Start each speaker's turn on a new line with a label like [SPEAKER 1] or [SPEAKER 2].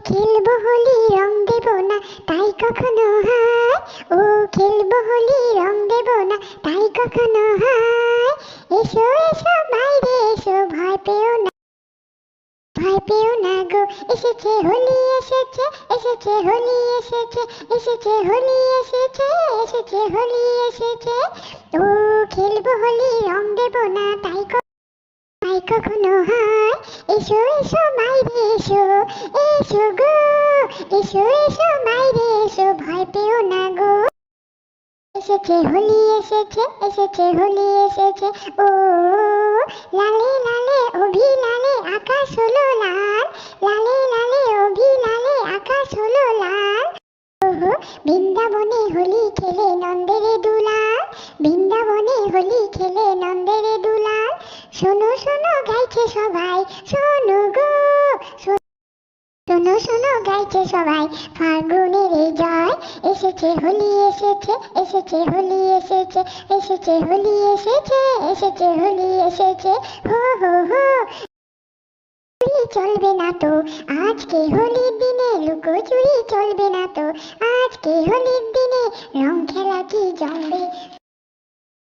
[SPEAKER 1] খেলবো হোলি রং দেব না তাই কখনো হয়, ও খেলবো হোলি রং দেব না তাই কখনো হয়। এসো এসো বাইরে এসো, ভয় পেও না, ভয় পেও না গো। এসেছে হোলি এসেছে, এসেছে হোলি এসেছে, এসেছে হোলি এসেছে, এসেছে হোলি এসেছে। ও খেলবো হোলি রং দেব না তাই কখনো হয়। এসো এসো বাইরে এসো, এসো গো, এসো এসো বাইরে এসো, ভয় পেও না গো। এসেছে হোলি এসেছে, এসেছে হোলি এসেছে। ও লালে লালে অভিলালে আকাশ হলো লাল, লালে লালে অভিলালে আকাশ হলো লাল। ওহো বৃন্দাবনে হোলি খেলে নন্দের দুলাল, বৃন্দাবনে হোলি খেলে নন্দের দুলাল। শোনো শোনো গাইছে সবাই, শোনো গো, শোনো শোনো গাইছে সবাই ফাল্গুনের জয়। এসেছে হোলি এসেছে, এসেছে হোলি এসেছে, এসেছে হোলি এসেছে, এসেছে হোলি এসেছে। হো হো হো চলবে না তো আজকে হোলির দিনে, লুকোচুরি চলবে না তো আজকে হোলির